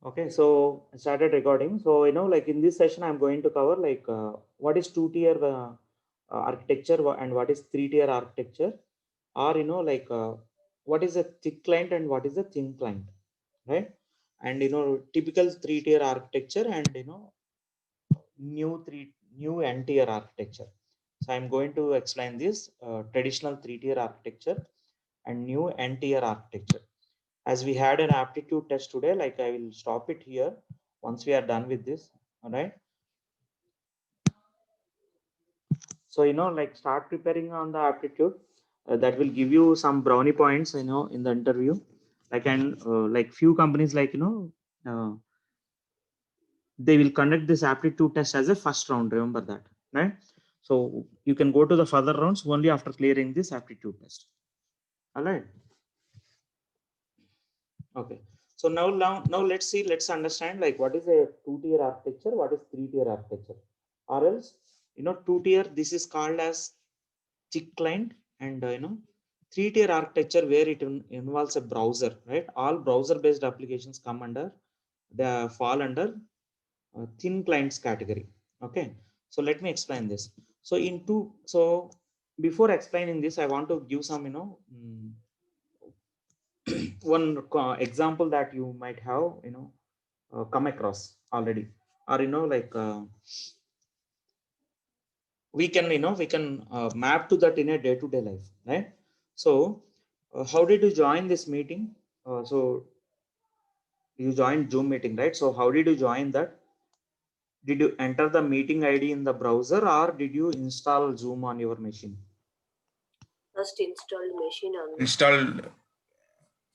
Okay, so I started recording. So like in this session, I'm going to cover like what is two-tier architecture and what is three-tier architecture, or like what is a thick client and what is a thin client, right? And typical three-tier architecture and new n-tier architecture. So I'm going to explain this traditional three-tier architecture and new n-tier architecture. As we had an aptitude test today, like I will stop it here once we are done with this. All right. So like start preparing on the aptitude. That will give you some brownie points. In the interview, like and like few companies like they will conduct this aptitude test as a first round. Remember that, right? So you can go to the further rounds only after clearing this aptitude test. All right. Okay. So now let's understand like what is a two-tier architecture, what is three-tier architecture, or else two-tier this is called as thick client, and three-tier architecture where it involves a browser, right? All browser-based applications come under they fall under thin clients category. Okay. So let me explain this. So before explaining this, I want to give some one example that you might have come across already, or like we can map to that in a day-to-day life, right? So how did you join this meeting? So you joined Zoom meeting, right? So how did you join that? Did you enter the meeting ID in the browser, or did you install Zoom on your machine? First installed machine on Installed,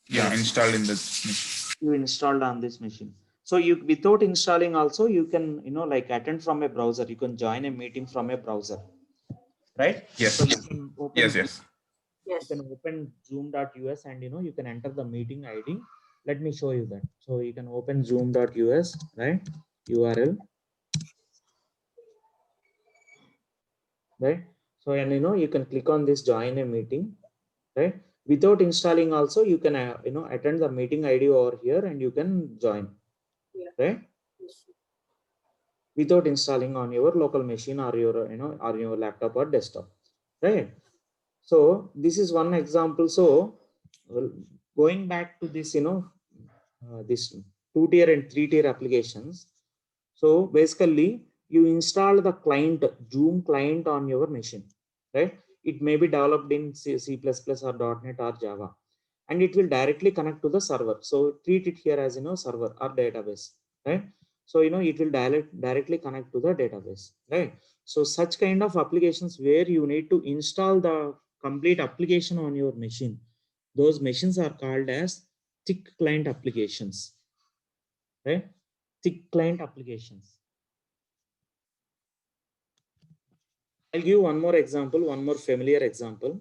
yeah, Yes, installed in the machine. you installed on this machine. So you without installing also you can like attend from a browser. You can join a meeting from a browser, right? So Yes, you can yes, open yes. you can yes. open zoom.us, and you can enter the meeting ID. Let me show you that. So you can open zoom.us, right? URL, right? So and you can click on this join a meeting, right? Without installing also you can attend the meeting ID over here and you can join, Yeah. right? Yes. Without installing on your local machine or your or your laptop or desktop, right? So this is one example. So well, going back to this this two-tier and three-tier applications. So basically you install the client Zoom client on your machine, right? It may be developed in C++ or .NET or Java, and it will directly connect to the server. So treat it here as server or database, right? So it will directly connect to the database, right? So such kind of applications where you need to install the complete application on your machine, those machines are called as thick client applications, right? Thick client applications. I'll give one more example, one more familiar example.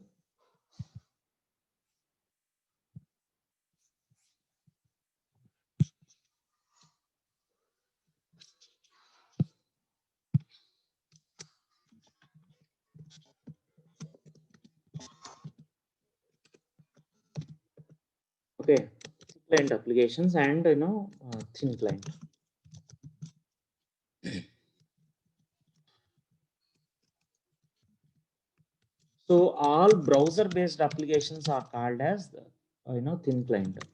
Okay, thick client applications and thin client. So all browser-based applications are called as thin client.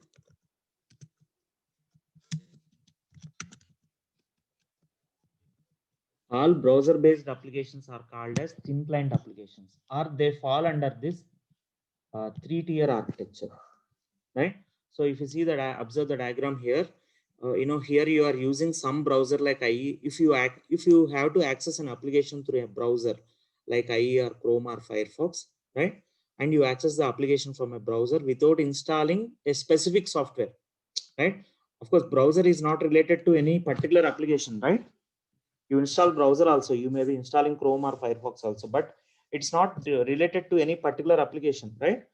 All browser-based applications are called as thin client applications, or they fall under this three-tier architecture, right? So if you see that, I observe the diagram here. Here you are using some browser like IE. If you have to access an application through a browser like IE or Chrome or Firefox, right? And you access the application from a browser without installing a specific software, right? Of course, browser is not related to any particular application, right? You install browser also, you may be installing Chrome or Firefox also, but it's not related to any particular application, right?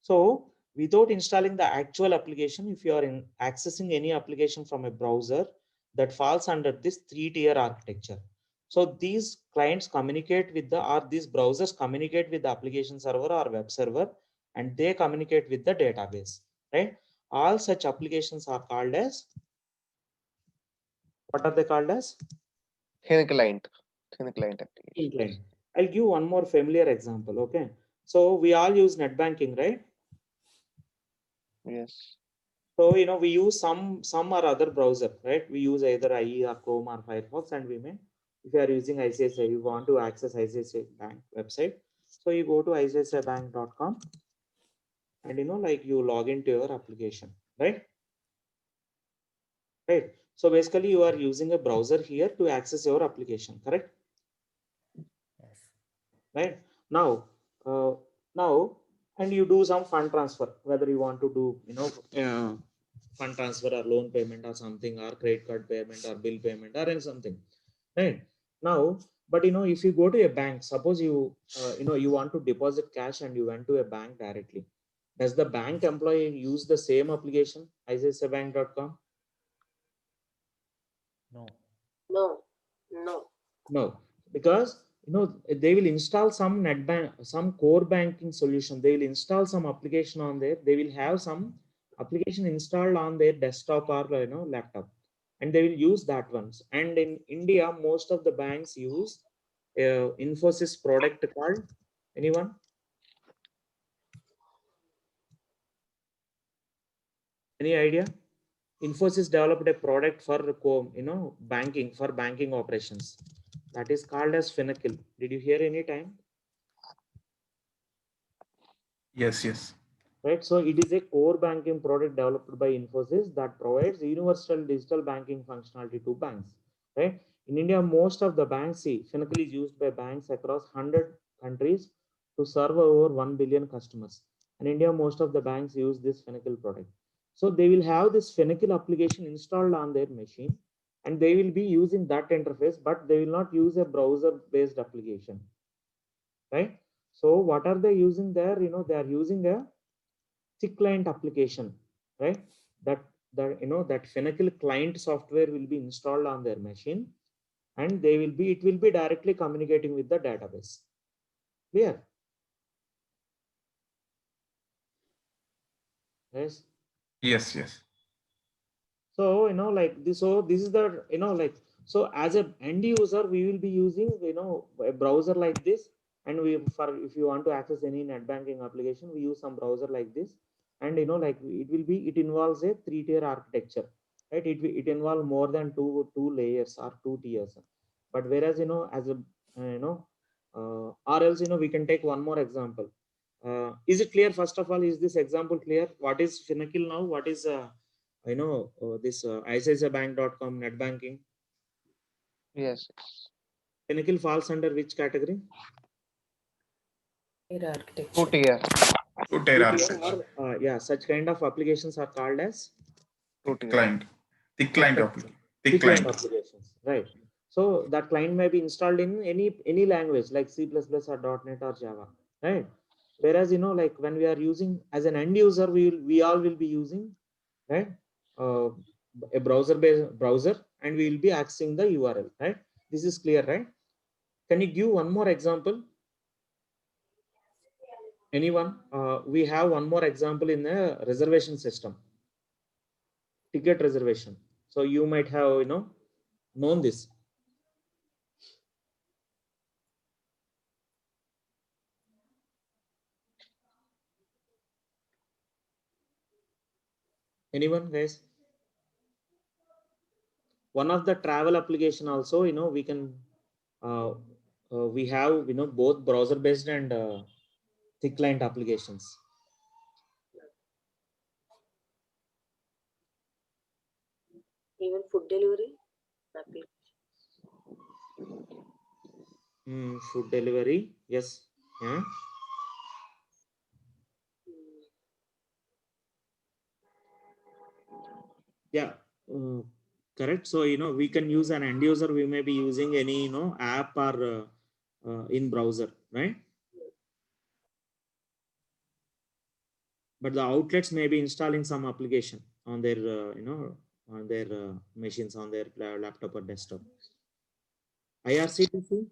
So without installing the actual application, if you are accessing any application from a browser, that falls under this three-tier architecture. So these clients communicate with the, or these browsers communicate with the application server or web server, and they communicate with the database, right? All such applications are called as What are they called as? Thin client application. Client. I'll give one more familiar example. Okay. So we all use net banking, right? Yes. So we use some or other browser, right? We use either IE or Chrome or Firefox, and we may, if you are using ICICI, you want to access ICICI Bank website. So you go to ICICIbank.com and you log into your application, right? Right. So basically you are using a browser here to access your application, correct? Yes. Right. Now, and you do some fund transfer, whether you want to do, fund transfer or loan payment or something, or credit card payment or bill payment or something, right? Now, but if you go to a bank, suppose you want to deposit cash and you went to a bank directly, does the bank employee use the same application, ICICIbank.com? No. No, because they will install some some core banking solution. They will install some application on there. They will have some application installed on their desktop or laptop, and they will use that ones. And in India, most of the banks use Infosys product called, anyone? Any idea? Infosys developed a product for banking operations. That is called as Finacle. Did you hear any time? Yes, yes. Right, so it is a core banking product developed by Infosys that provides universal digital banking functionality to banks. Right, in India, most of the banks, Finacle is used by banks across 100 countries to serve over 1 billion customers. In India, most of the banks use this Finacle product. So they will have this Finacle application installed on their machine, and they will be using that interface, but they will not use a browser-based application. Right. So what are they using there? They are using a thick client application, right? That Finacle client software will be installed on their machine, and it will be directly communicating with the database. Clear? Yes. Yes, yes. So like this. So this is the so as a end user, we will be using a browser like this, and if you want to access any net banking application, we use some browser like this, and like it involves a 3-tier architecture, right? It involves more than two layers or 2 tiers. But whereas as a or else we can take one more example. Is it clear? First of all, is this example clear? What is Finacle now? What is this ICICIbank.com net banking? Yes. Finacle falls under which category? Architecture. 2-tier. Two-tier architecture. Yeah, such kind of applications are called as 2-tier. Client. The client application. The thick client client. applications, right? So that client may be installed in any language like C++ or .NET or Java, right? Whereas like when we are using as an end user, we all will be using, right, a browser-based browser, and we will be accessing the URL, right? This is clear, right? Can you give one more example? Anyone? We have one more example in the reservation system, ticket reservation. So you might have known this. Anyone, guys? One of the travel application also, we can we have both browser based and thick client applications. Even food delivery application. Food delivery, yes. Yeah. Yeah, correct. So we can use an end user. We may be using any app or in browser, right? But the outlets may be installing some application on their on their machines, on their laptop or desktop. IRCTC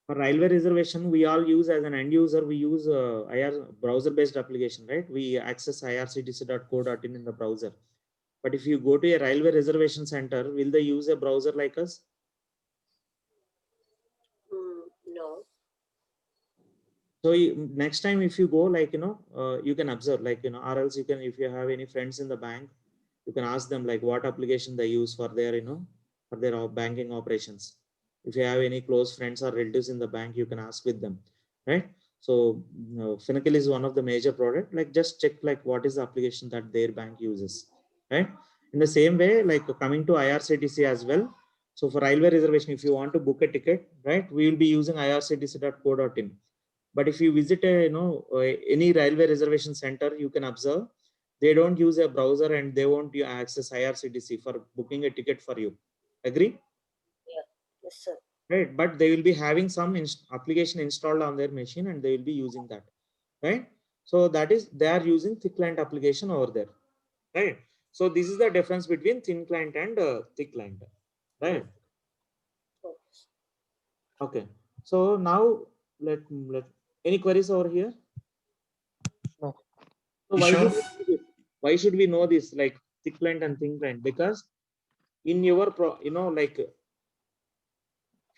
for railway reservation, we all use as an end user. We use IR browser based application, right? We access irctc.co.in in the browser. But if you go to a railway reservation center, will they use a browser like us? No. So next time if you go, like, you can observe, like, or else you can, if you have any friends in the bank, you can ask them like what application they use for their, for their banking operations. If you have any close friends or relatives in the bank, you can ask with them, right? So Finacle is one of the major product. Like just check like what is the application that their bank uses, right? In the same way, like coming to IRCTC as well. So for railway reservation, if you want to book a ticket, right, we will be using irctc.co.in. But if you visit any railway reservation center, you can observe they don't use a browser and they won't access IRCTC for booking a ticket for you. Agree? Yes, sir. Right, but they will be having some application installed on their machine and they will be using that, right? So that is, they are using thick client application over there, right? So this is the difference between thin client and thick client, right? Okay, so now let any queries over here? No. So why should we know this, like thick client and thin client? Because in your like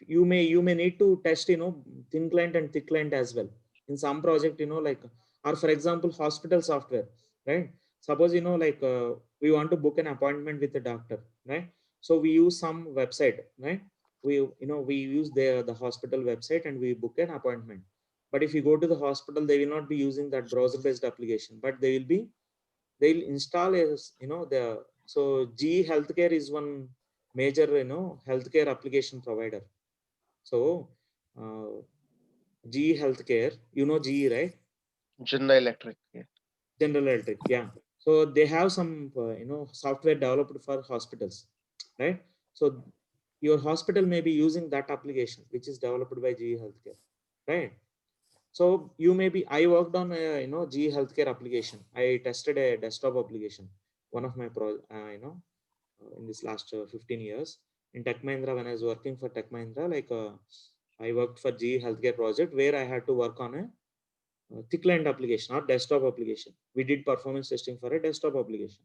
you may need to test thin client and thick client as well in some project, like, or for example hospital software, right? Suppose like we want to book an appointment with the doctor, right? So we use some website, right? We use the hospital website and we book an appointment. But if you go to the hospital, they will not be using that browser based application, but they'll install the, so GE Healthcare is one major healthcare application provider. So GE Healthcare, GE, right? General Electric. Yeah. General Electric, yeah. So they have some software developed for hospitals, right? So your hospital may be using that application which is developed by GE Healthcare, right? So you may be, I worked on a GE Healthcare application. I tested a desktop application, one of my in this last 15 years in Tech Mahindra. When I was working for Tech Mahindra, like I worked for GE Healthcare project where I had to work on a thick client application or desktop application. We did performance testing for a desktop application,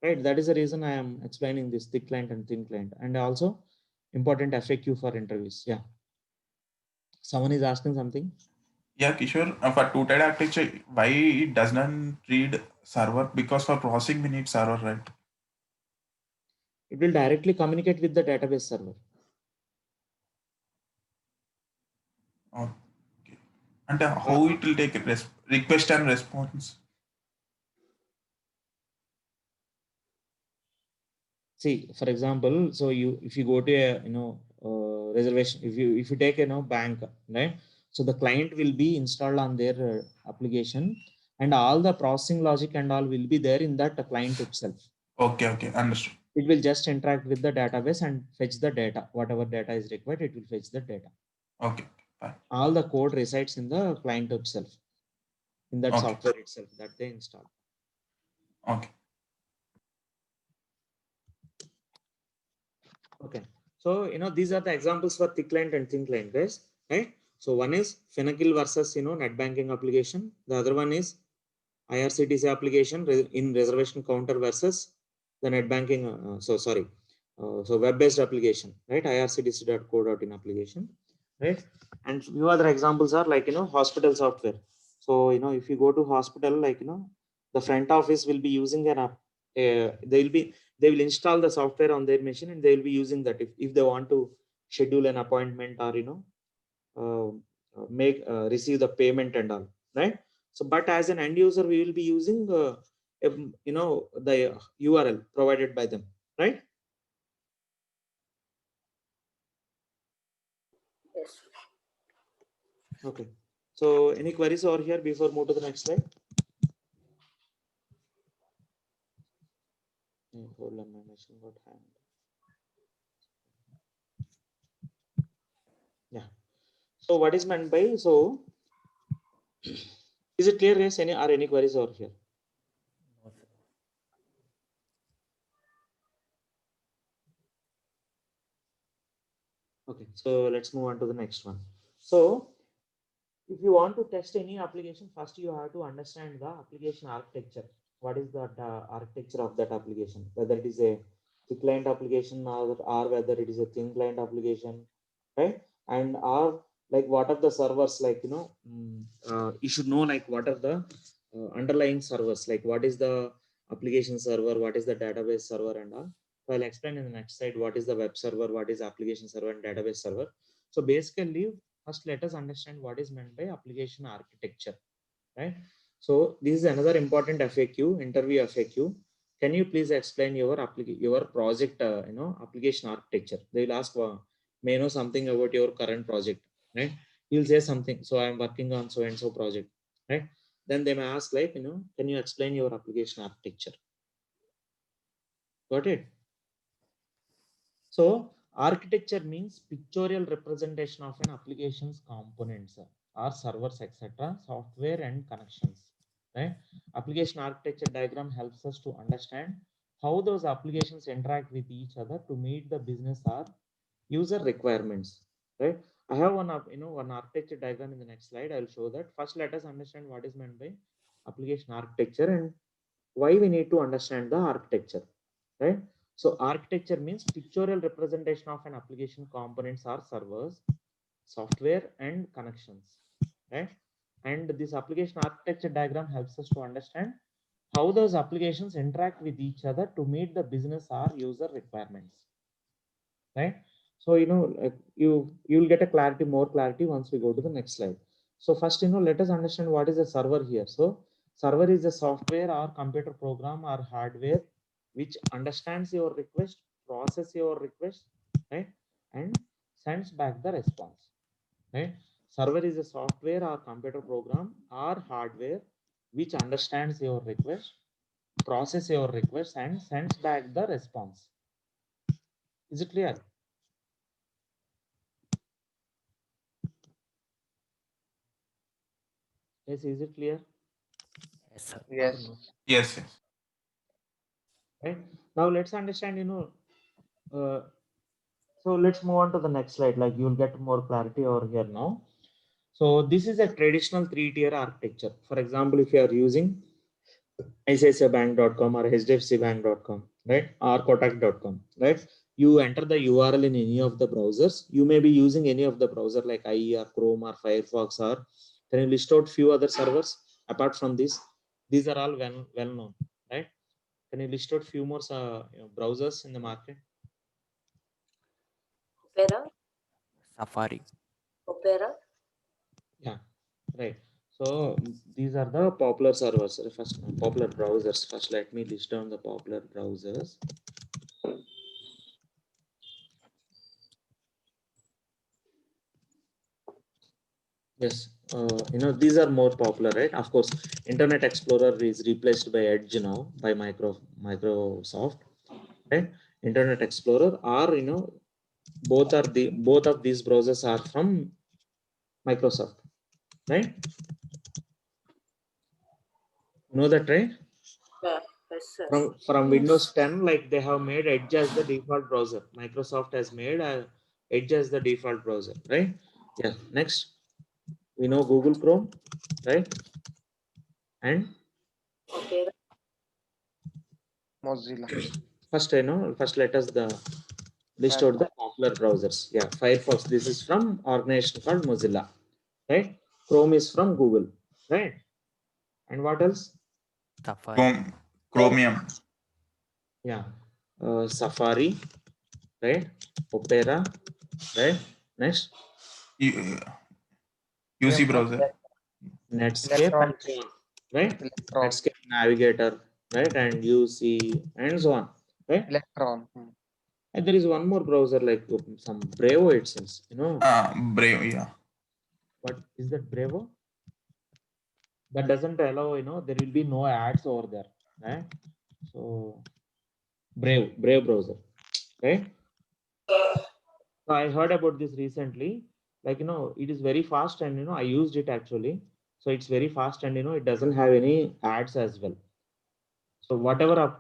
right? That is the reason I am explaining this thick client and thin client, and also important FAQ for interviews. Yeah, someone is asking something. Yeah, Kishore, for two-tier architecture, why it does not read server? Because for processing we need server, right? It will directly communicate with the database server. Okay. And how it will take request and response? See, for example, so if you go to a reservation, if you take bank, right? So the client will be installed on their application, and all the processing logic and all will be there in that client itself. Okay, understood. It will just interact with the database and fetch the data. Whatever data is required, it will fetch the data. Okay, fine. All the code resides in the client itself, in that software itself that they install. Okay. Okay. So, these are the examples for thick client and thin client, guys, right? So one is Finacle versus, net banking application. The other one is IRCTC application in reservation counter versus the net banking. So web-based application, right? IRCTC.co.in application, right? And few other examples are like, hospital software. So, if you go to hospital, like, the front office will be using an app. They will install the software on their machine and they will be using that if they want to schedule an appointment or receive the payment and all, right? So but as an end user we will be using the URL provided by them, right? Yes. Okay, so any queries over here before move to the next slide? Hold on, my machine got hanged. Yeah. So what is meant by, so is it clear? Yes, any queries over here? No, sir. Okay, so let's move on to the next one. So if you want to test any application, first you have to understand the application architecture what is that architecture of that application, whether it is a thick client application or whether it is a thin client application, right? And or like what are the servers, like you should know like what are the underlying servers, like what is the application server, what is the database server, and all. So I'll explain in the next slide what is the web server, what is application server, and database server. So basically, first let us understand what is meant by application architecture, right? So this is another important FAQ, interview FAQ. Can you please explain your project, application architecture? They will ask, may I know something about your current project, right? You'll say something. So I'm working on so and so project, right? Then they may ask like, can you explain your application architecture? Got it? So architecture means pictorial representation of an application's components or servers, etc., software and connections, right? Application architecture diagram helps us to understand how those applications interact with each other to meet the business or user requirements, right? I have one architecture diagram in the next slide. I'll show that. First, let us understand what is meant by application architecture and why we need to understand the architecture, right? So architecture means pictorial representation of an application components or servers, software and connections, right? And this application architecture diagram helps us to understand how those applications interact with each other to meet the business or user requirements, right? So like you'll get more clarity once we go to the next slide. So first, let us understand what is a server here. So server is a software or computer program or hardware which understands your request, process your request, right, and sends back the response, right? Server is a software or computer program or hardware which understands your request, process your request, and sends back the response. Is it clear? Yes, is it clear? Yes, sir. Yes. Yes, yes. Right. Now let's understand, so let's move on to the next slide, like you'll get more clarity over here now. So this is a traditional 3-tier architecture. For example, if you are using ICICIbank.com or HDFCbank.com, right, or Kotak.com, right, you enter the URL in any of the browsers. You may be using any of the browser like IE or Chrome or Firefox, or can you list out few other servers apart from this? These are all well known, right? Can you list out few more browsers in the market? Opera, Safari. Opera. Yeah, right. So these are the popular servers. First, popular browsers. First, let me list down the popular browsers. Yes, these are more popular, right? Of course, Internet Explorer is replaced by Edge now by Microsoft, right? Internet Explorer, or both of these browsers are from Microsoft, right? Know that, right? Yeah. Yes, sir. From Windows 10, like they have made Edge as the default browser. Microsoft has made Edge as the default browser, right? Yeah. Next, we know Google Chrome, right? And Opera. Mozilla. first, first let us list out the popular browsers. Yeah, Firefox. This is from organization called Mozilla, right? Chrome is from Google, right? And what else? Safari. Chromium. Yeah, Safari, right? Opera, right? Next, UC browser. Netscape and so on, right? Electron. Netscape Navigator, right? And UC and so on, right? Electron. And there is one more browser like some Bravo, it seems, Brave, yeah. What is that, Bravo? That doesn't allow, there will be no ads over there, right? So Brave browser, right? So I heard about this recently. Like, it is very fast, and I used it actually. So it's very fast, and it doesn't have any ads as well. So whatever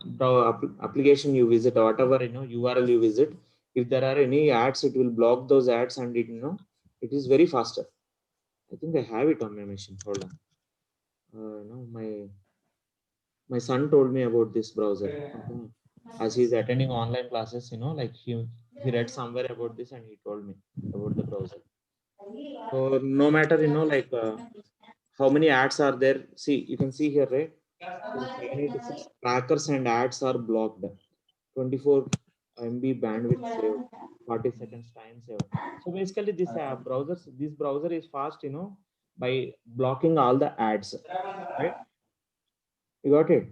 application you visit, or whatever URL you visit, if there are any ads, it will block those ads, and it is very faster. I think I have it on my machine. Hold on. My son told me about this browser. Okay. As he's attending online classes, you know, like he read somewhere about this and he told me about the browser. So no matter, you know, like how many ads are there. See, you can see here, right? Trackers and ads are blocked. 24 MB bandwidth saved, 40 seconds time saved. So basically, this browser is fast, you know, by blocking all the ads. Right? You got it?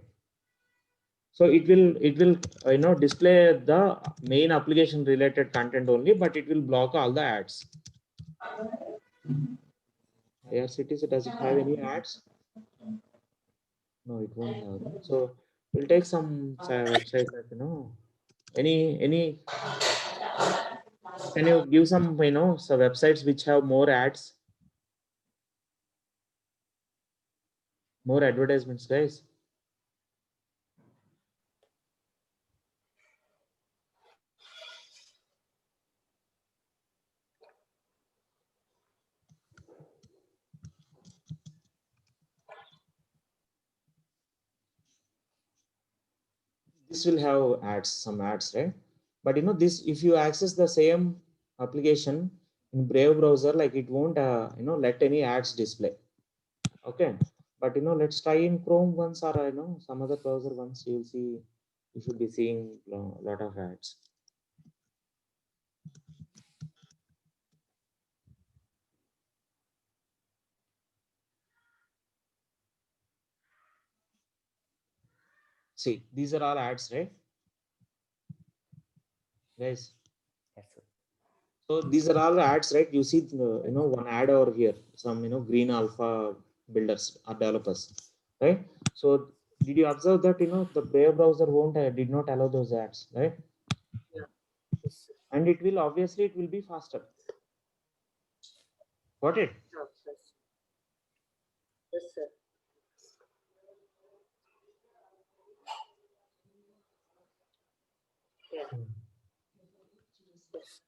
So it will you know, display the main application related content only, but it will block all the ads. IRCTC, does it have any ads? No, it won't have. So we'll take some website like, you know, any can you give some, you know, some websites which have more ads, more advertisements, guys? This will have ads, some ads, right? But you know, this, if you access the same application in Brave browser, like it won't you know, let any ads display. Okay, but you know, let's try in Chrome once, or you know, some other browser once. You'll see, you should be seeing a lot of ads. See, these are all ads, right, guys? Yes, sir. So these are all ads, right? You see, you know, one ad over here, some, you know, green alpha builders or developers, right? So did you observe that, you know, the Brave browser won't did not allow those ads, right? Yes, sir. And it will, obviously it will be faster. Got it? No, yes. Yes, sir. Yeah. Yes.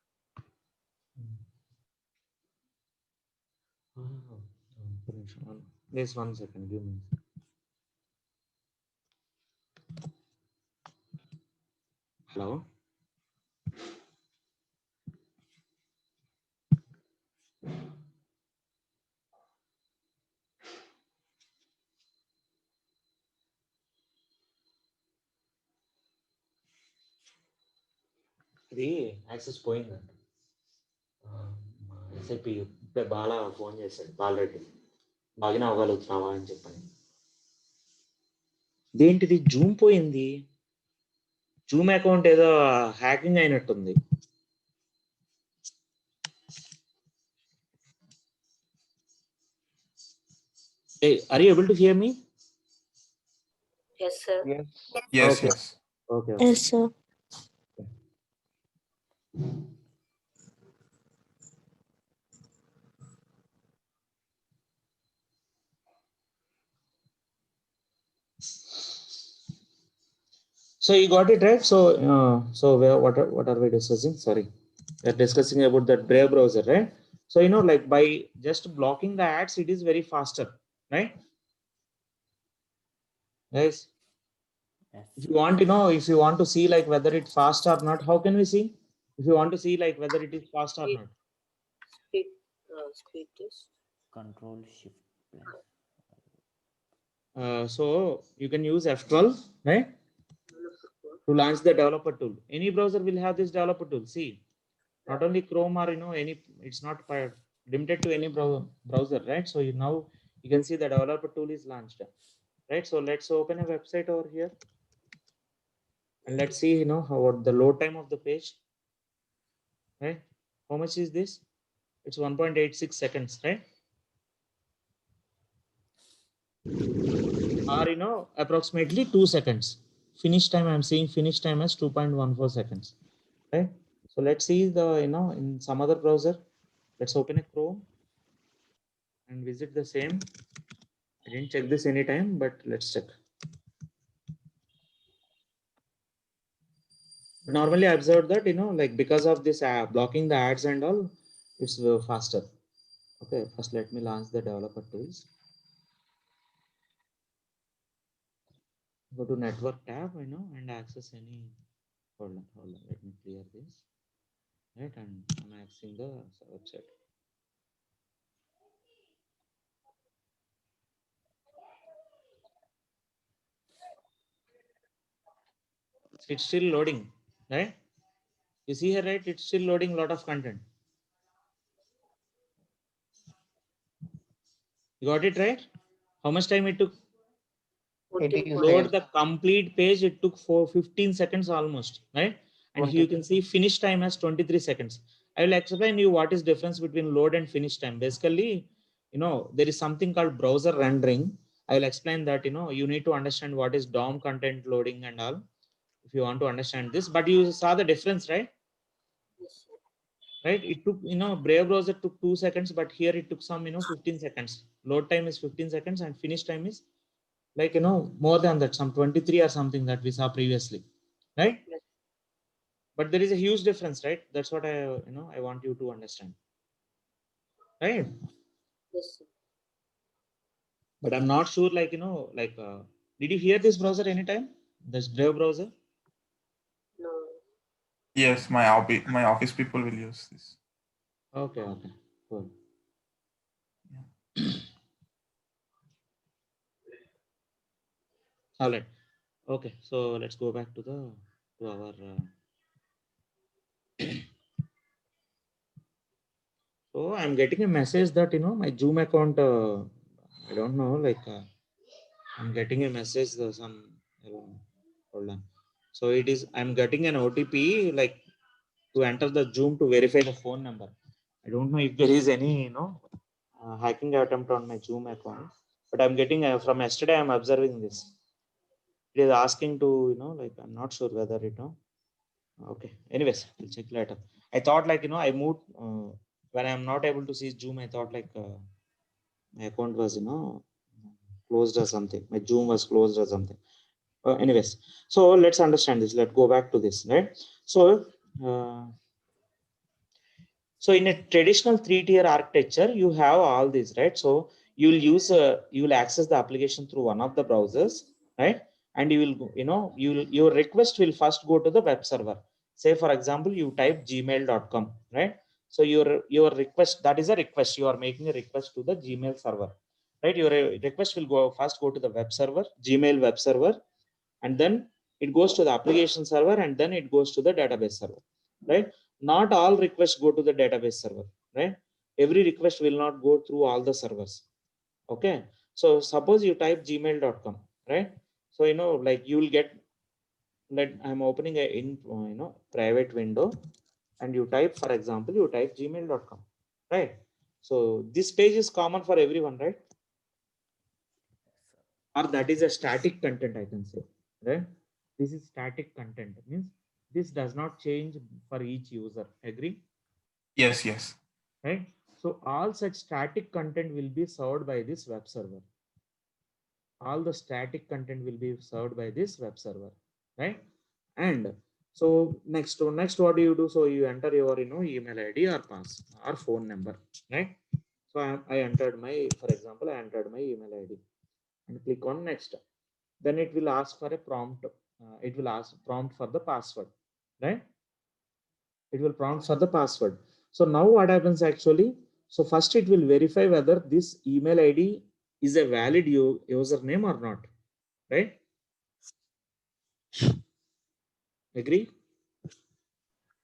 Yes, 1 second, give me. Hello. ఇది access పోయిందంట. SIP ఇప్పుడే బాగా phone చేశాడు, బాలరెడ్డి, బాగా అవ్వగలుగుతున్నావా అని చెప్పని. దేంటిది Zoom పోయింది? Zoom account ఏదో హ్యాకింగ్ అయినట్టుంది. Are you able to hear me? Yes, sir. Yes. Yes, Okay. yes. Okay. Yes, sir. So you got it right. So what are we discussing? Sorry, we're discussing about that Brave browser, right? So you know, like by just blocking the ads, it is very faster, right? Guys, Yes. if you want, you know, if you want to see like whether it's fast or not, how can we see? If you want to see like whether it is fast or not, Speed this. Control Shift plus. so you can use F12, right, to launch the developer tool. Any browser will have this developer tool. See, not only Chrome or, you know, any, it's not limited to any browser, right? So now you can see the developer tool is launched, right? So let's open a website over here and let's see, you know, what the load time of the page, right? How much is this? It's 1.86 seconds, right? Or, you know, approximately 2 seconds. Finish time, I'm seeing finish time as 2.14 seconds, right? So let's see the, you know, in some other browser. Let's open a Chrome and visit the same. I didn't check this anytime, but let's check. Normally I observed that, you know, like because of this blocking the ads and all, it's faster. Okay, first let me launch the developer tools. Go to network tab, and access any. Hold on. Let me clear this. Right, and I'm accessing the website. It's still loading, right? You see here, right? It's still loading a lot of content. You got it right? How much time it took? 18 Load seconds. the complete page, it took 15 seconds almost, right? And here you can see finish time as 23 seconds. I will explain you what is difference between load and finish time. Basically, there is something called browser rendering. I will explain that. You need to understand what is DOM content loading and all if you want to understand this. But you saw the difference, right? Yes, sir. Right? It took, Brave browser took 2 seconds, but here it took some, 15 seconds. Load time is 15 seconds and finish time is like, more than that, some 23 or something that we saw previously, right? Yes. But there is a huge difference, right? That's what I want you to understand, right? Yes, sir. But I'm not sure, like, did you hear this browser anytime? This Brave browser? No. Yes, my office people will use this. Okay, cool. All right. Okay, so let's go back to our. So I'm getting a message that my Zoom account. I don't know, like I'm getting a message. Some hold on. So it is. I'm getting an OTP like to enter the Zoom to verify the phone number. I don't know if there is any hacking attempt on my Zoom account, but I'm getting from yesterday. I'm observing this. It is asking to like I'm not sure whether Okay. Anyways, I'll check later. I thought like I moved when I'm not able to see Zoom. I thought like my account was closed or something. My Zoom was closed or something. Anyways, so let's understand this. Let's go back to this, right? So, so in a traditional three-tier architecture, you have all these, right? So you will access the application through one of the browsers, right? And you will, your request will first go to the web server. Say, for example, you type gmail.com, right? So your request, that is a request. You are making a request to the Gmail server, right? Your request will go to the web server, Gmail web server, and then it goes to the application server, and then it goes to the database server, right? Not all requests go to the database server, right? Every request will not go through all the servers. Okay, so suppose you type gmail.com, right? So like you will get, let I'm opening a in private window, and you type, for example, you type gmail.com, right? So this page is common for everyone, right? Or that is a static content, I can say, right? This is static content, means this does not change for each user. Agree? Yes. Right? So all such static content will be served by this web server. All the static content will be served by this web server, right? And so next what do you do? So you enter your email ID or or phone number, right? So I entered my, for example, I entered my email ID and click on next. Then it will ask for a prompt. It will ask prompt for the password, right? It will prompt for the password. So now what happens actually? So first it will verify whether this email ID is a valid username or not, right? Agree?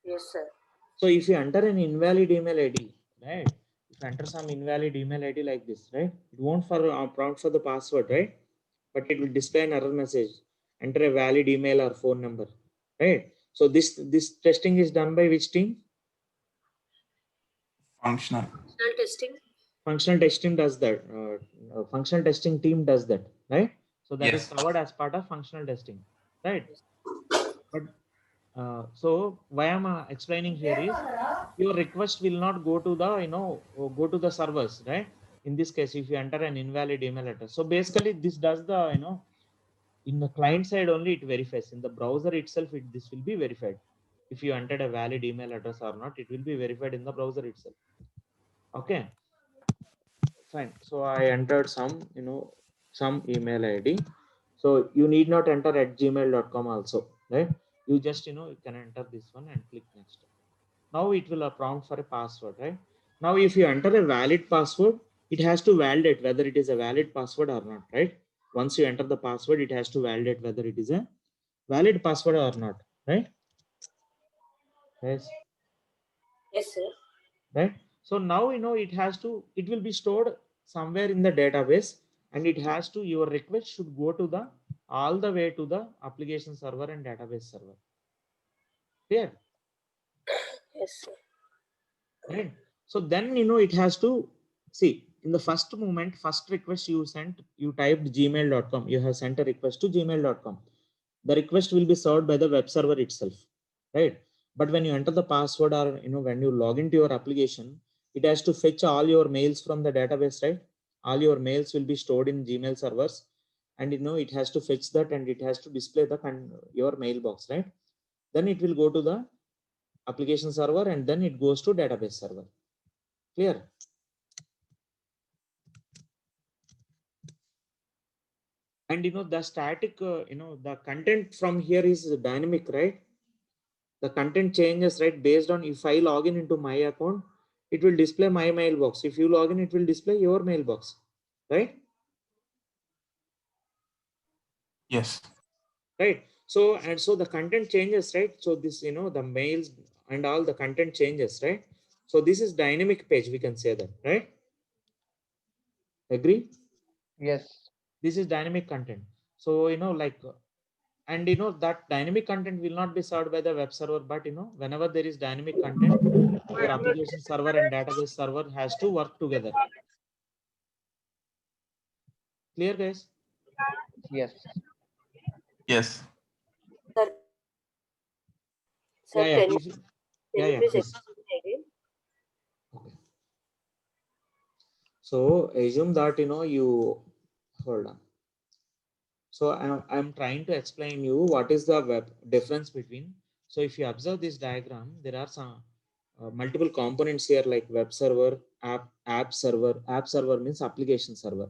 Yes, sir. So if you enter an invalid email ID, right? If you enter some invalid email ID like this, right? It won't for prompt for the password, right? But it will display an error message. Enter a valid email or phone number, right? So this testing is done by which team? Functional. Functional testing. Functional testing does that. Functional testing team does that, right? So that is Yes. covered as part of functional testing, right? Yes. But so why I'm explaining here is your request will not go to the go to the servers, right? In this case, if you enter an invalid email address, so basically this does the in the client side only it verifies. In the browser itself, this will be verified. If you entered a valid email address or not, it will be verified in the browser itself. Okay, fine. So I entered some some email ID. So you need not enter at gmail.com also, right? You just, you can enter this one and click next. Now it will prompt for a password, right? Now, if you enter a valid password, it has to validate whether it is a valid password or not, right? Once you enter the password, it has to validate whether it is a valid password or not, right? Yes, Yes, sir. right? So now, it will be stored somewhere in the database, and it has to, your request should go to the, all the way to the application server and database server. Clear? Yes, sir. Right? So then, it has to see in the first moment, first request you sent, you typed gmail.com, you have sent a request to gmail.com. The request will be served by the web server itself, right? But when you enter the password, or when you log into your application, it has to fetch all your mails from the database, right? All your mails will be stored in Gmail servers, and it has to fetch that, and it has to display the your mailbox, right? Then it will go to the application server, and then it goes to database server. Clear? And the static, the content from here is dynamic, right? The content changes, right? Based on, if I log in into my account, it will display my mailbox. If you log in, it will display your mailbox, right? Yes. Right. So, and so the content changes, right? So this, the mails and all the content changes, right? So this is dynamic page, we can say that, right? Agree? Yes. This is dynamic content. So, and that dynamic content will not be served by the web server, but whenever there is dynamic content, your application server and database server has to work together. Clear, guys? Yes. Yes. Sir, sir, Yeah, can you please please. explain again? Okay. So assume that you hold on. So I'm trying to explain you what is the web difference between. So if you observe this diagram, there are some multiple components here, like web server, app server. App server means application server,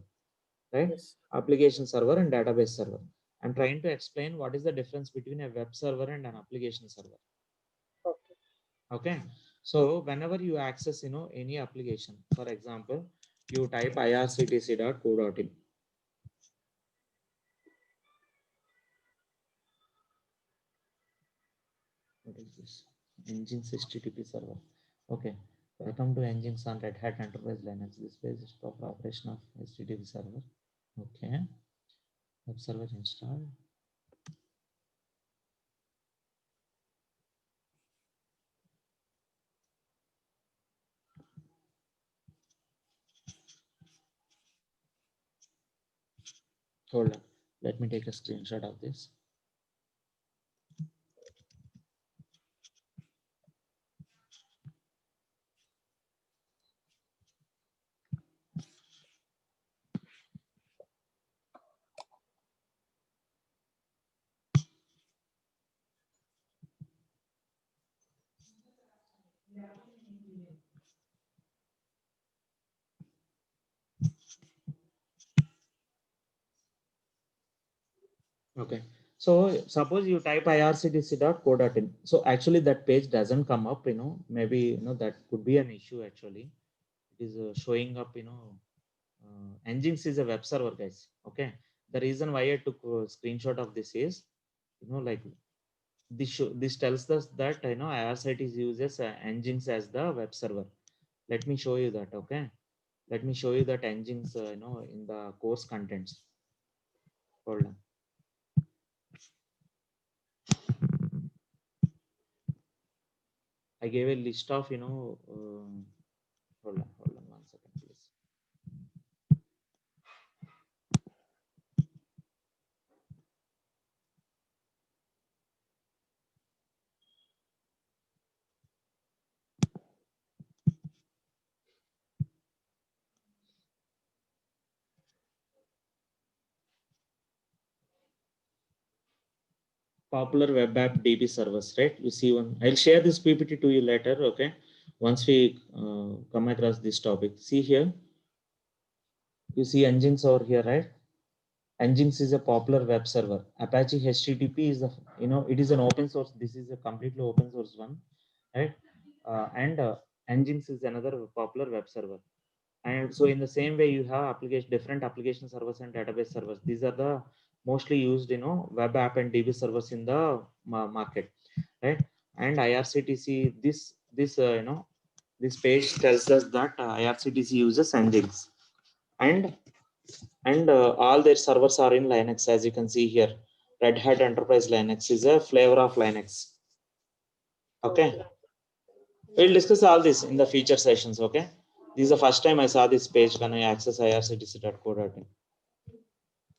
right? Yes. Application server and database server. I'm trying to explain what is the difference between a web server and an application server. Okay. Okay. So whenever you access, any application, for example, you type irctc.co.in. What is this? Nginx HTTP server. Okay. Welcome to Nginx on Red Hat Enterprise Linux. This page is proper operation of HTTP server. Okay. Web server installed. Hold on. Let me take a screenshot of this. Okay. So suppose you type irctc.co.in. So actually that page doesn't come up, maybe, that could be an issue actually. It is showing up, Nginx is a web server, guys. Okay. The reason why I took a screenshot of this is, like this tells us that, IRCTC uses Nginx as the web server. Let me show you that. Okay. Let me show you that Nginx, in the course contents. Hold on. I gave a list of, hold on 1 second, please. Popular web app DB servers, right? You see one. I'll share this PPT to you later, okay? Once we come across this topic. See here. You see Nginx over here, right? Nginx is a popular web server. Apache HTTP is it is an open source. This is a completely open source one, right? And Nginx is another popular web server. And so in the same way, you have different application servers and database servers. These are the mostly used, web app and DB servers in the market, right? And IRCTC, this page tells us that IRCTC uses Nginx, and all their servers are in Linux, as you can see here. Red Hat Enterprise Linux is a flavor of Linux. Okay. We'll discuss all this in the future sessions. Okay. This is the first time I saw this page when I access irctc.co.in.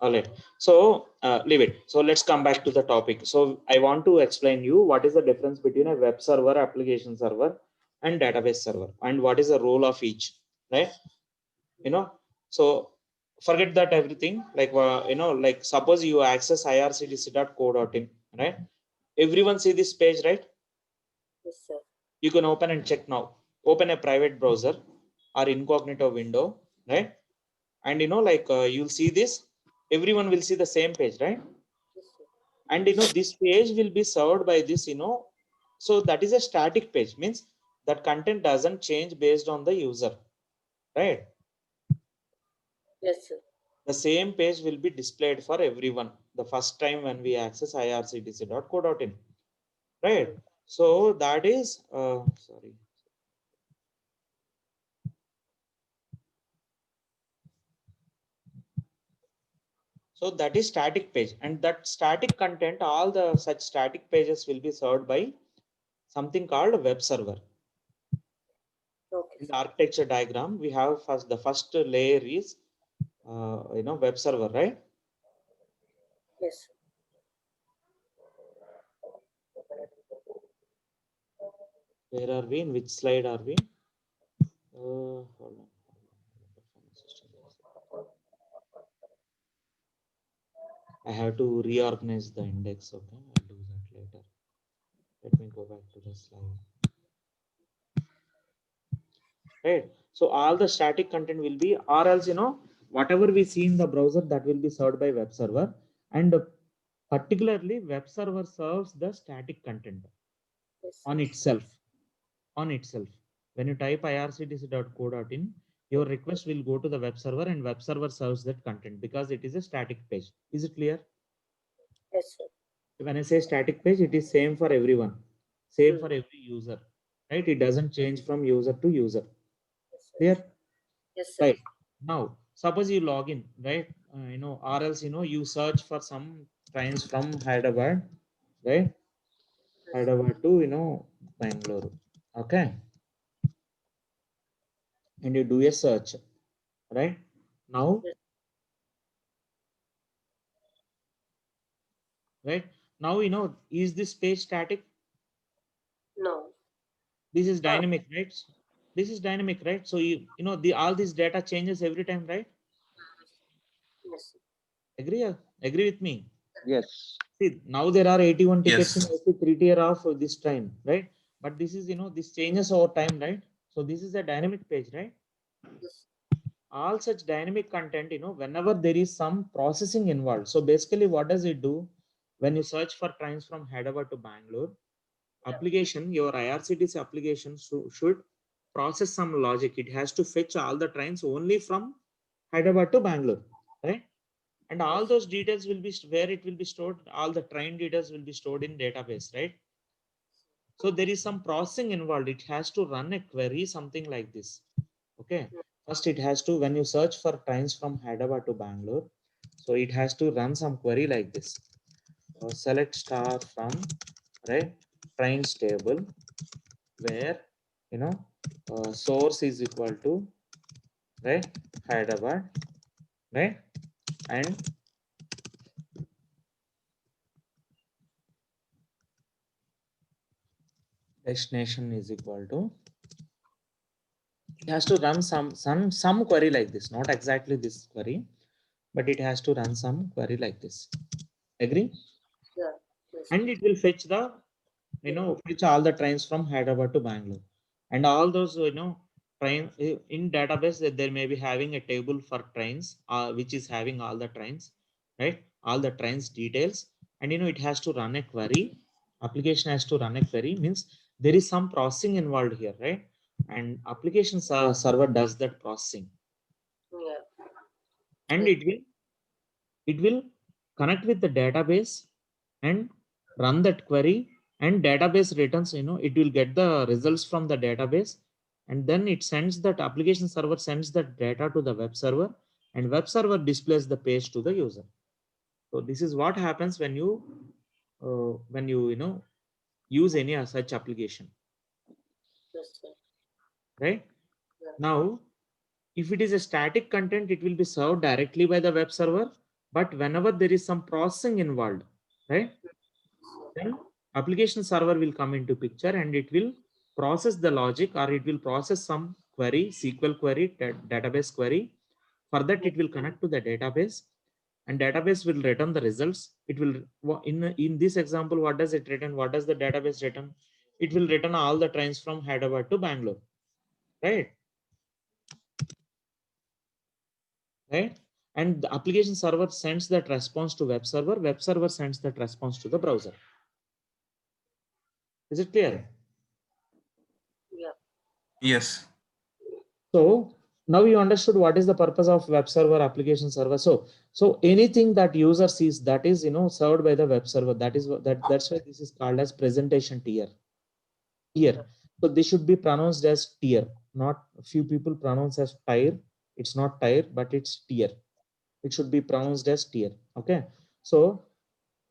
All right. So leave it. So let's come back to the topic. So I want to explain you what is the difference between a web server, application server, and database server, and what is the role of each, right? So forget that everything, like suppose you access irctc.co.in, right? Everyone see this page, right? Yes, sir. You can open and check now. Open a private browser or incognito window, right? And you'll see this. Everyone will see the same page, right? Yes, sir. And this page will be served by this, so that is a static page, means that content doesn't change based on the user, right? Yes, sir. The same page will be displayed for everyone the first time when we access irctc.co.in, right? So that is sorry. So that is static page, and that static content, all the such static pages will be served by something called web server. Okay, In sir. the architecture diagram, we have the first layer is web server, right? Yes, sir. Where are we? In which slide are we? Hold on. I have to reorganize the index. Okay, I'll do that later. Let me go back to the slide. Right. So all the static content will be, or else whatever we see in the browser, that will be served by web server, and particularly web server serves the static content Yes, on itself. When you type irctc.co.in, your request will go to the web server, and web server serves that content because it is a static page. Is it clear? yes, sir. When I say static page, it is same for everyone, same Hmm. for every user, right? It doesn't change from user to user. Yes, sir. Clear? Yes, sir. Right. Now, suppose you log in, right? Or else, you search for some trains from Hyderabad, right? Hyderabad to, Bangalore. Okay. And you do a search, right? Now, Yes. right? Now, is this page static? No. This is Ah. dynamic, right? This is dynamic, right? So, all this data changes every time, right? Yes, sir. Agree with me? Yes. See, now there are 81 tickets Yes. in AC3 tier of this train, right? But this is, this changes over time, right? So this is a dynamic page, right? Yes. All such dynamic content, whenever there is some processing involved. So basically, what does it do? When you search for trains from Hyderabad to Bangalore, application, your IRCTC application should process some logic. It has to fetch all the trains only from Hyderabad to Bangalore, right? And all those details will be where it will be stored. All the train details will be stored in database, right? So there is some processing involved. It has to run a query, something like this. Okay. First, it has to, when you search for trains from Hyderabad to Bangalore, so it has to run some query like this. Select star from, right, trains table, where source is equal to, right, Hyderabad, right, and destination is equal to, it has to run some query like this, not exactly this query, but it has to run some query like this. Agree? Yeah. Yes. And it will fetch the, fetch all the trains from Hyderabad to Bangalore, and all those, train in database, that there may be having a table for trains, which is having all the trains, right? All the trains details, and it has to run a query. Application has to run a query, means there is some processing involved here, right? And application server does that processing, Yeah. and it will connect with the database and run that query, and database returns, it will get the results from the database, and then it sends that application server sends that data to the web server, and web server displays the page to the user. So this is what happens when you use any such application, Yes, sir. right? Yeah. Now, if it is a static content, it will be served directly by the web server. But whenever there is some processing involved, right, then application server will come into picture, and it will process the logic, or it will process some query, SQL query, database query. For that, it will connect to the database, and database will return the results. It will, in this example, what does it return? What does the database return? It will return all the trains from Hyderabad to Bangalore, right? Right? And the application server sends that response to web server sends that response to the browser. Is it clear? Yeah. Yes. So now you understood what is the purpose of web server, application server. So anything that user sees, that is served by the web server, that's why this is called as presentation tier. So this should be pronounced as tier. Not a few people pronounce as tier. It's not tier, but it's tier. It should be pronounced as tier. Okay. So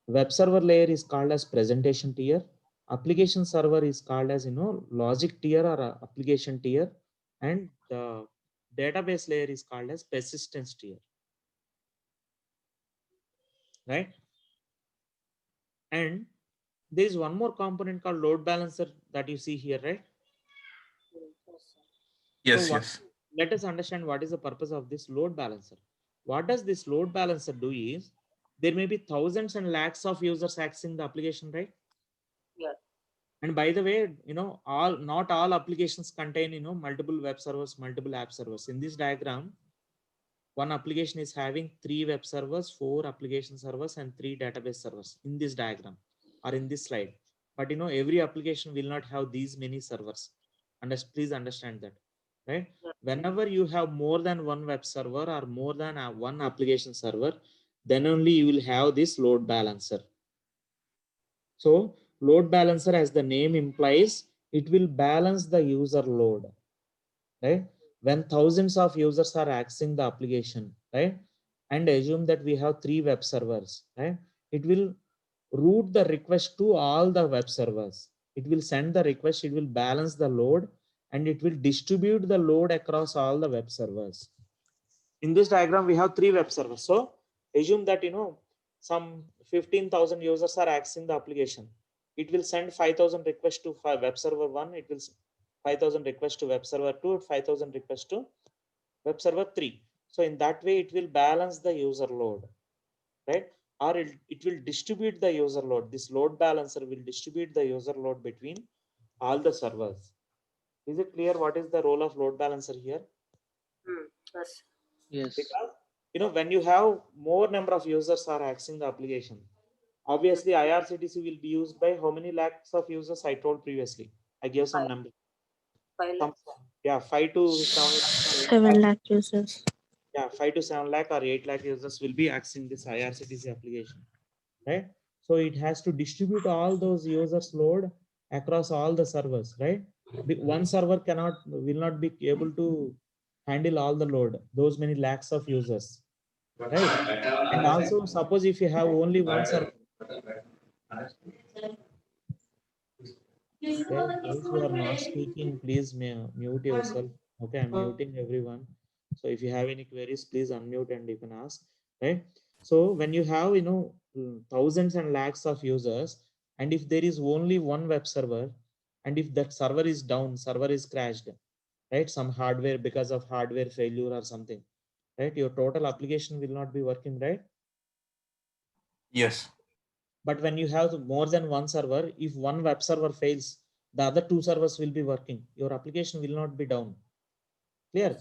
web server layer is called as presentation tier. Application server is called as logic tier or application tier, and the database layer is called as persistence tier, right? And there is one more component called load balancer that you see here, right? Yes, sir. Yes. So Yes. let us understand what is the purpose of this load balancer. What does this load balancer do is, there may be thousands and lakhs of users accessing the application, right? Yeah. And by the way, not all applications contain, multiple web servers, multiple app servers. In this diagram, one application is having 3 web servers, 4 application servers, and 3 database servers in this diagram or in this slide. But every application will not have these many servers. And please understand that, right? Yeah. Whenever you have more than one web server or more than one application server, then only you will have this load balancer. So load balancer, as the name implies, it will balance the user load, right? When thousands of users are accessing the application, right? And assume that we have 3 web servers, right? It will route the request to all the web servers. It will send the request, it will balance the load, and it will distribute the load across all the web servers. In this diagram, we have 3 web servers. So assume that, some 15,000 users are accessing the application. It will send 5,000 requests to web server 1. It will 5,000 requests to web server 2, 5,000 requests to web server 3. So in that way, it will balance the user load, right? Or it will distribute the user load. This load balancer will distribute the user load between all the servers. Is it clear what is the role of load balancer here? Yes. Yes. Because when you have more number of users are accessing the application, obviously IRCTC will be used by how many lakhs of users I told previously. I gave some number. 5 lakhs. 5 to 7 lakhs. 7 lakh users. 5 to 7 lakh or 8 lakh users will be accessing this IRCTC application, right? So it has to distribute all those users load across all the servers, right? One server will not be able to handle all the load, those many lakhs of users, right? And also, suppose if you have only one server, those who are not speaking, please mute yourself. Okay, I'm muting everyone. So if you have any queries, please unmute and you can ask, right? So when you have, thousands and lakhs of users, and if there is only one web server, and if that server is down, server is crashed, right? Some hardware, because of hardware failure or something, right? Your total application will not be working, right? Yes. But when you have more than one server, if one web server fails, the other 2 servers will be working. Your application will not be down. Clear?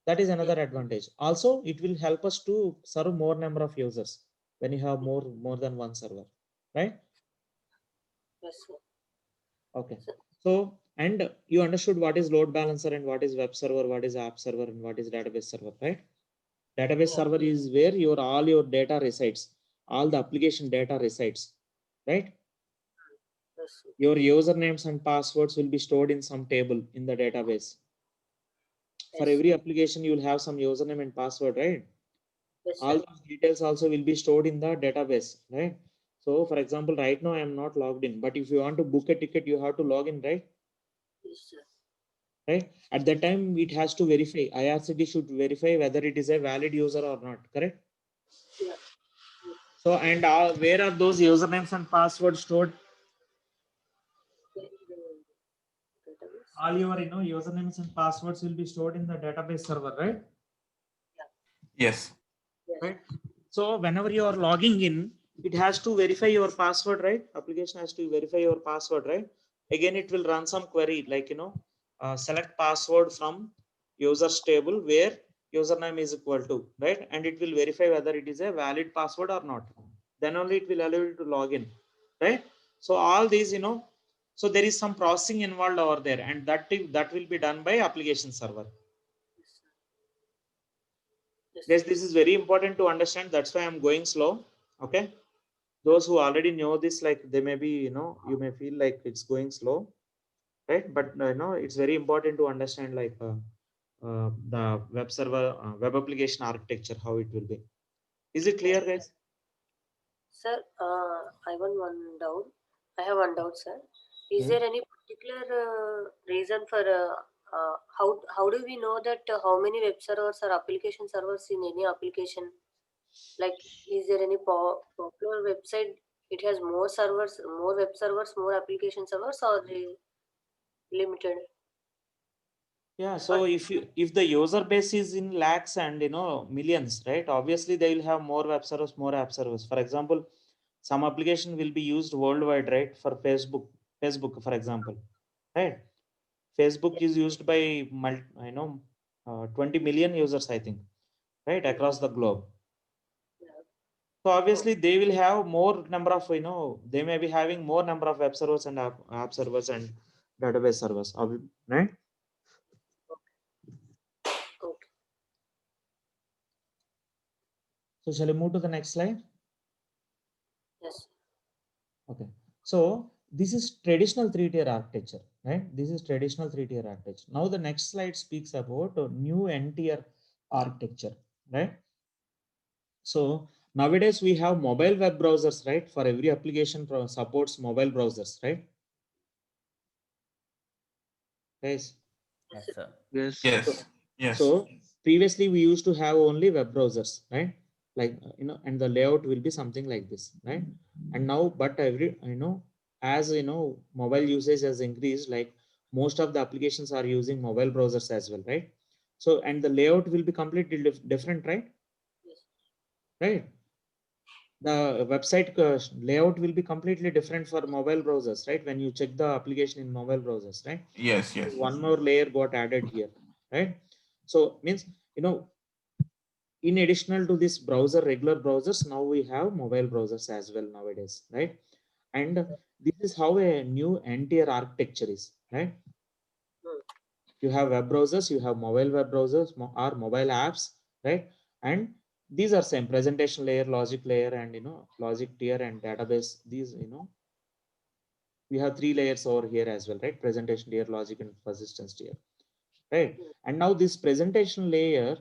That is another advantage. Also, it will help us to serve more number of users. when you have more than one server, right? Yes, sir. Okay. Sir. So, and you understood what is load balancer and what is web server, what is app server, and what is database server, right? Database Yeah. server is where all your data resides, all the application data resides, right? Yes, sir. Your usernames and passwords will be stored in some table in the database. For Yes, every sir. application, you will have some username and password, right? Yes, All sir. those details also will be stored in the database, right? So, for example, right now I am not logged in, but if you want to book a ticket, you have to log in, right? Yes, sir. Right? At that time, it has to verify. IRCTC should verify whether it is a valid user or not, correct? Yeah. So, and where are those usernames and passwords stored? Okay, the database. All your usernames and passwords will be stored in the database server, right? Yes. Yes. Right. So whenever you are logging in, it has to verify your password, right? Application has to verify your password, right? Again, it will run some query like select password from users table where username is equal to, right? And it will verify whether it is a valid password or not. Then only it will allow you to log in, right? So all these, so there is some processing involved over there, and that will be done by application server. Yes, sir. Yes, Guys, sir. this is very important to understand. That's why I'm going slow. Okay. Those who already know this, like they may be, you may feel like it's going slow, right? But it's very important to understand like the web server, web application architecture, how it will be. Is it clear, guys? Sir, I want one doubt. I have one doubt, sir. Is Yeah. there any particular reason for how do we know that how many web servers or application servers in any application? Like, is there any popular website? It has more servers, more web servers, more application servers, or limited? Yeah. So if the user base is in lakhs and millions, right? Obviously they will have more web servers, more app servers. For example, some application will be used worldwide, right? For Facebook, for example, right? Facebook is used by 20 million users, I think, right, across the globe. Yeah. So obviously they will have more number of, they may be having more number of web servers and app servers and database servers, right? Okay. So shall we move to the next slide? Yes. Okay. So this is traditional three-tier architecture, right? This is traditional three-tier architecture. Now the next slide speaks about a new N-tier architecture, right? So nowadays we have mobile web browsers, right? For every application supports mobile browsers, right? Guys. Yes, sir. Yes. Yes. Yes. So previously we used to have only web browsers, right? Like, and the layout will be something like this, right? And now, but as mobile usage has increased, like most of the applications are using mobile browsers as well, right? So, and the layout will be completely different, right? Yes. Right. The website layout will be completely different for mobile browsers, right? When you check the application in mobile browsers, right? Yes. Yes. One more layer got added here, right? So means, in additional to this browser, regular browsers, now we have mobile browsers as well nowadays, right? And this is how a new N-tier architecture is, right? Hmm. You have web browsers, you have mobile web browsers or mobile apps, right? And these are same presentation layer, logic layer, and logic tier and database. These, we have three layers over here as well, right? Presentation tier, logic, and persistence tier, right? And now this presentation layer,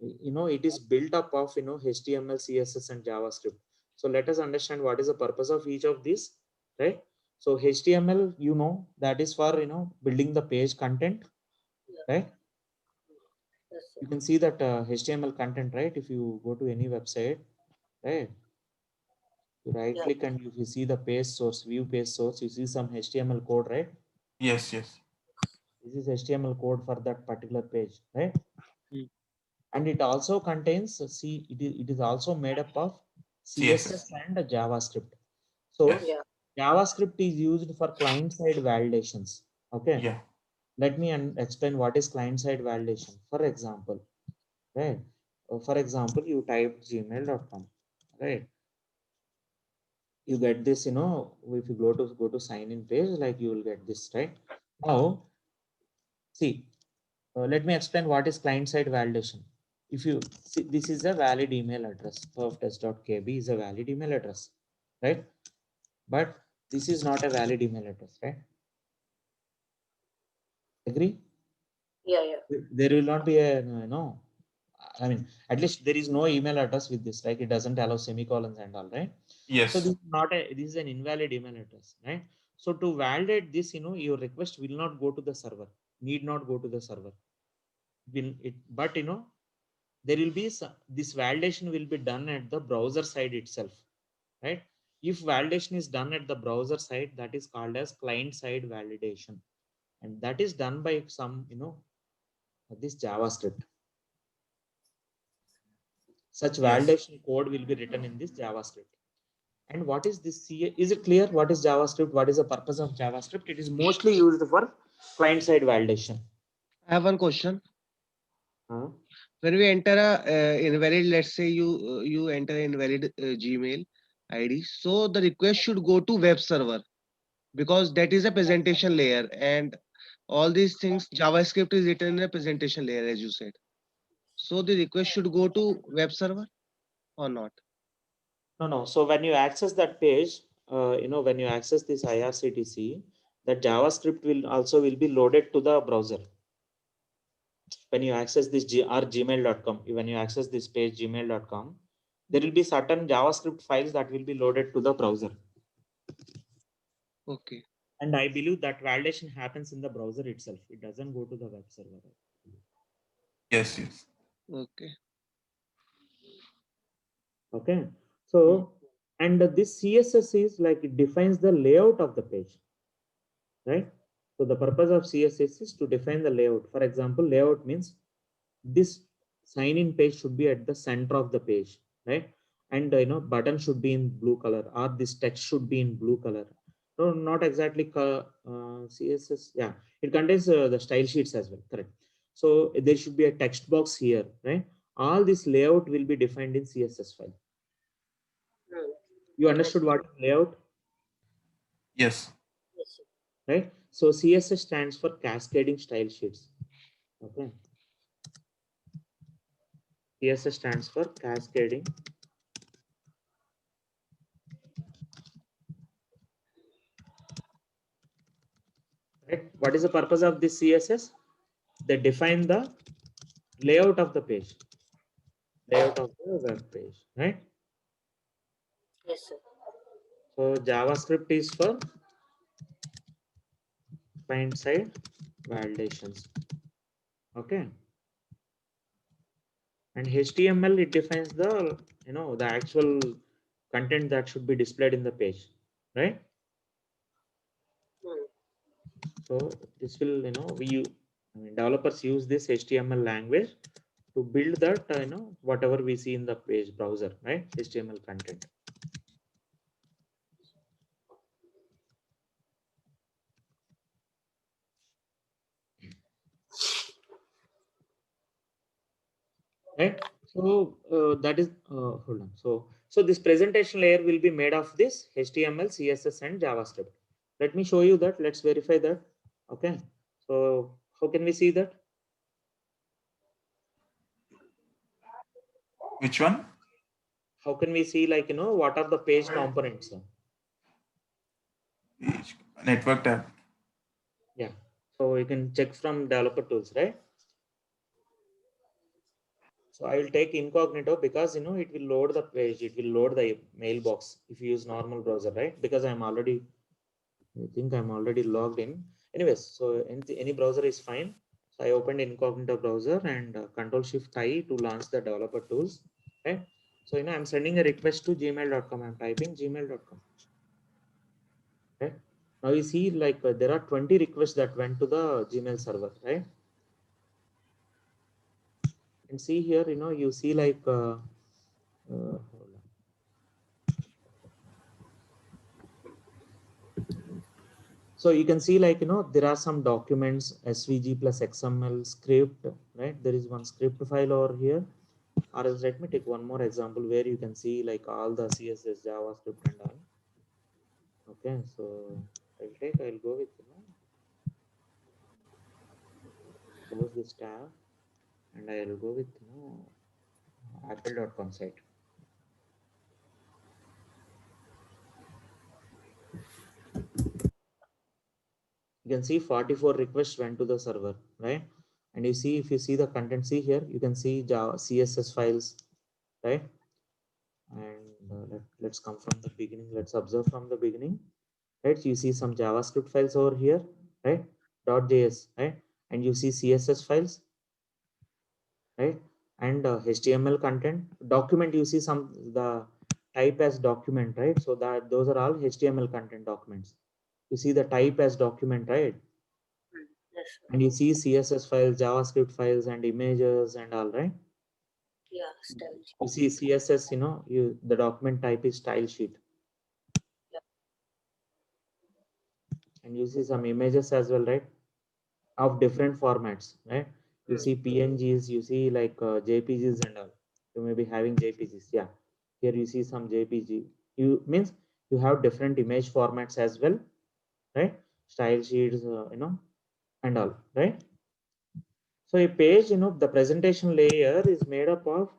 it is built up of HTML, CSS, and JavaScript. So let us understand what is the purpose of each of these, right? So HTML, that is for building the page content, right? Yes, sir. You can see that HTML content, right? If you go to any website, right, you right Yeah. click and if you see the page source, view page source, you see some HTML code, right? Yes. Yes. This is HTML code for that particular page, right? Hmm. And it also contains it is also made up of CSS CSS. and JavaScript. So Yes. Yeah. JavaScript is used for client side validations. Okay, Yeah. let me explain what is client side validation. For example, right? For example, you type gmail.com, right? you get this, you know, if you go to sign in page, like you will get this, right? Now, see, let me explain what is client side validation. If you see, this is a valid email address. Perftest.kb is a valid email address, right? But this is not a valid email address, right? Agree? Yeah, yeah. There will not be a, you know, I mean, at least there is no email address with this, like it doesn't allow semicolons and all, right? So Yes. this is not a, this is an invalid email address, right? So to validate this, you know, your request will not go to the server, need not go to the server. Will it, but you know, there will be this validation will be done at the browser side itself, right? If validation is done at the browser side, that is called as client side validation, and that is done by some, you know, this JavaScript. Such Yes. validation code will be written in this JavaScript. And what is this CA? Is it clear what is JavaScript? What is the purpose of JavaScript? It is mostly used for client side validation. I have one question. Huh? When we enter a invalid, let's say you enter an invalid Gmail ID, so the request should go to web server because that is a presentation layer, and all these things JavaScript is written in a presentation layer, as you said. So the request should go to web server or not? No, no. So when you access that page, you know, when you access this IRCTC, that JavaScript will also will be loaded to the browser. When you access this gmail.com, when you access this page gmail.com, there will be certain JavaScript files that will be loaded to the browser. Okay. And I believe that validation happens in the browser itself. It doesn't go to the web server. Yes. Yes. Okay. Okay. So, and this CSS is like it defines the layout of the page, right? So the purpose of CSS is to define the layout. For example, layout means this sign in page should be at the center of the page, right? And you know, button should be in blue color, or this text should be in blue color. No, not exactly CSS. Yeah, it contains the style sheets as well. Correct. So there should be a text box here, right? All this layout will be defined in CSS file. Hmm. You understood what is layout, Yes. Yes, sir. right? So CSS stands for cascading style sheets. Okay. CSS stands for cascading. Right? What is the purpose of this CSS? They define the layout of the page, layout of the web page, right? Yes, sir. So JavaScript is for client side validations. Okay. And HTML, it defines the, you know, the actual content that should be displayed in the page, right? Hmm. So this will, you know, I mean, developers use this HTML language to build that, you know, whatever we see in the page browser, right? HTML content. Right. So that is hold on. So this presentation layer will be made of this HTML, CSS, and JavaScript. Let me show you that. Let's verify that. Okay. So how can we see that? Which one? How can we see, like, you know, what are the page components? Network tab. Yeah. So you can check from developer tools, right? So I will take incognito because, you know, it will load the page. It will load the mailbox if you use normal browser, right? Because I think I'm already logged in. Anyways, so any browser is fine. So I opened incognito browser and Control Shift I to launch the developer tools. Okay. So, you know, I'm sending a request to gmail.com. I'm typing gmail.com. Okay. Now you see, like, there are 20 requests that went to the Gmail server, right? And see here, you know, you see like, hold on. So you can see, like, you know, there are some documents, SVG plus XML script, right? There is one script file over here. Or else let me take one more example where you can see like all the CSS, JavaScript and all. Okay, so I'll go with, close this tab, and I'll go with, apple.com site. You can see 44 requests went to the server, right? And you see, if you see the content, see here, you can see Java, CSS files, right? And let's come from the beginning. Let's observe from the beginning, right? You see some JavaScript files over here, right? .js, right? And you see CSS files, right? And HTML content. Document, you see some, the type as document, right? So that those are all HTML content documents. You see the type as document, right? Yes, sir. And you see CSS files, JavaScript files, and images and all, right? Yeah, style. You see CSS, the document type is style sheet. Yeah. And you see some images as well, right? Of different formats, right? You see PNGs, you see like JPGs and all. You may be having JPGs. Yeah. Here you see some JPG. You means you have different image formats as well, right? Style sheets, and all, right? So a page, the presentation layer is made up of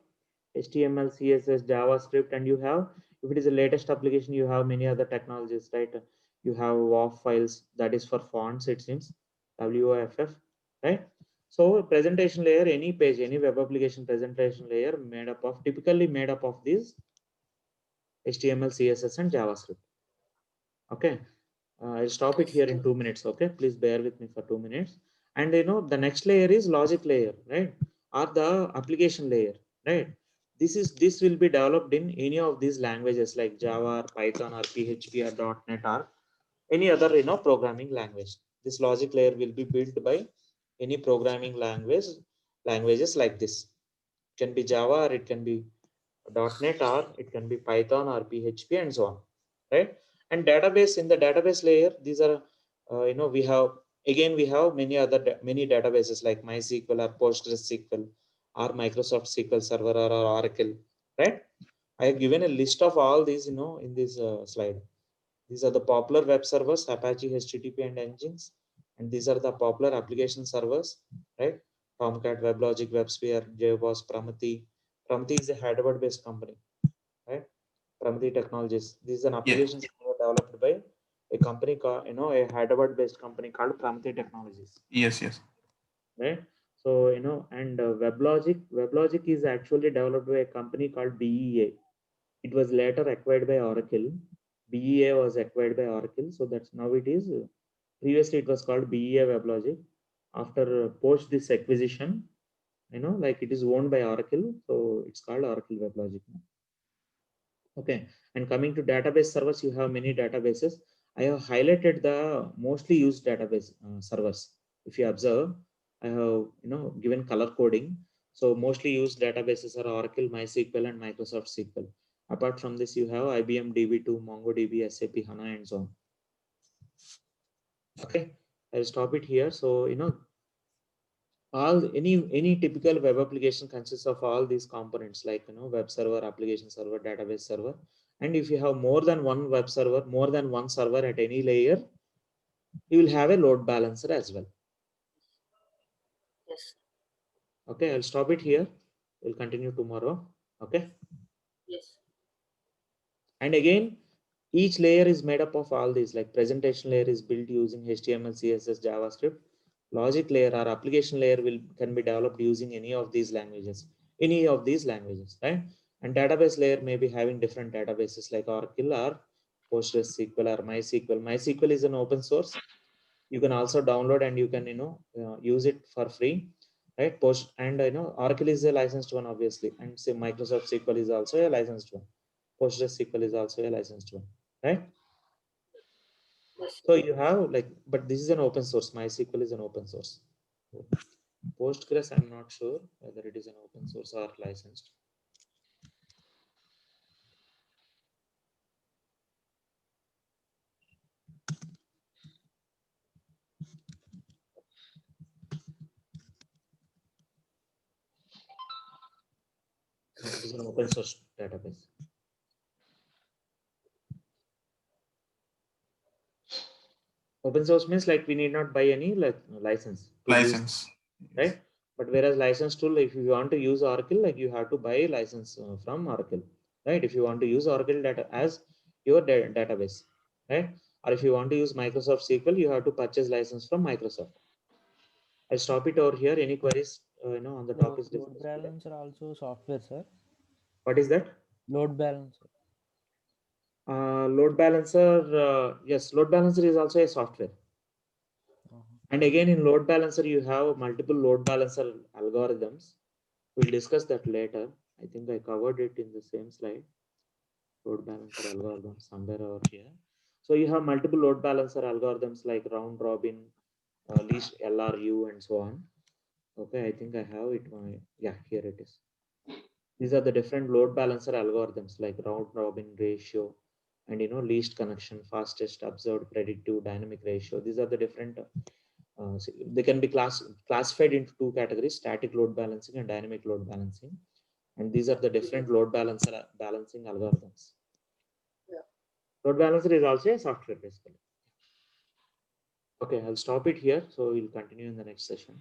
HTML, CSS, JavaScript, and you have, if it is the latest application, you have many other technologies, right? You have WAF files, that is for fonts, it seems, WOFF, right? So presentation layer, any page, any web application presentation layer typically made up of these HTML, CSS, and JavaScript. Okay, I'll stop it here in 2 minutes. Okay, please bear with me for 2 minutes. And the next layer is logic layer, right? Or the application layer, right? This will be developed in any of these languages like Java, or Python, or PHP, or .NET, or any other programming language. This logic layer will be built by any programming languages like this. It can be Java, or it can be .NET, or it can be Python or PHP, and so on, right? And database, in the database layer, these are we have many databases like MySQL or PostgreSQL or Microsoft SQL Server or Oracle, right? I have given a list of all these in this slide. These are the popular web servers, Apache, HTTP, and Nginx, and these are the popular application servers, right? Tomcat, WebLogic, WebSphere, JBoss, Pramathi. Pramathi is a Hyderabad-based company, right? Pramathi Technologies. This is an application server developed by a company called, a Hyderabad-based company called Pramathi Technologies, Yes. right? So, and WebLogic is actually developed by a company called BEA. It was later acquired by Oracle. BEA was acquired by Oracle, so that's now it is. Previously, it was called BEA WebLogic. After post this acquisition, like it is owned by Oracle, so it's called Oracle WebLogic now. Okay, and coming to database servers, you have many databases. I have highlighted the mostly used database servers. If you observe, I have given color coding. So mostly used databases are Oracle, MySQL, and Microsoft SQL. Apart from this, you have IBM DB2, MongoDB, SAP HANA, and so on. Okay, I'll stop it here. So any typical web application consists of all these components like web server, application server, database server. And if you have more than one web server, more than one server at any layer, you will have a load balancer as well. Yes. Okay, I'll stop it here. We'll continue tomorrow. Okay. Yes. And again, each layer is made up of all these, like presentation layer is built using HTML, CSS, JavaScript. Logic layer or application layer can be developed using any of these languages, right? And database layer may be having different databases like Oracle or PostgreSQL or MySQL. MySQL is an open source. You can also download and you can use it for free, right? Oracle is a licensed one, obviously, and say Microsoft SQL is also a licensed one. PostgreSQL is also a licensed one, right? Yes. So you have but this is an open source. MySQL is an open source. Postgres, I'm not sure whether it is an open source or licensed. It is an open source database. Open source means like we need not buy any license. to use, License. right? But whereas license tool, if you want to use Oracle, like you have to buy license from Oracle, right? If you want to use Oracle data as your database, right? Or if you want to use Microsoft SQL, you have to purchase license from Microsoft. I'll stop it over here. Any queries, on the topics Load discussed today? balancer also software, sir. What is that? Load balancer. Load balancer, yes, load balancer is also a software. And again, in load balancer, you have multiple load balancer algorithms. We'll discuss that later. I think I covered it in the same slide. Load balancer algorithm somewhere over here. So you have multiple load balancer algorithms like round robin, least LRU, and so on. Okay, I think I have it. Yeah, here it is. These are the different load balancer algorithms like round robin ratio, and least connection, fastest, observed, predictive, dynamic ratio. These are the different. They can be classified into two categories: static load balancing and dynamic load balancing. And these are the different load balancing algorithms. Yeah. Load balancer is also a software basically. Okay, I'll stop it here. So we'll continue in the next session.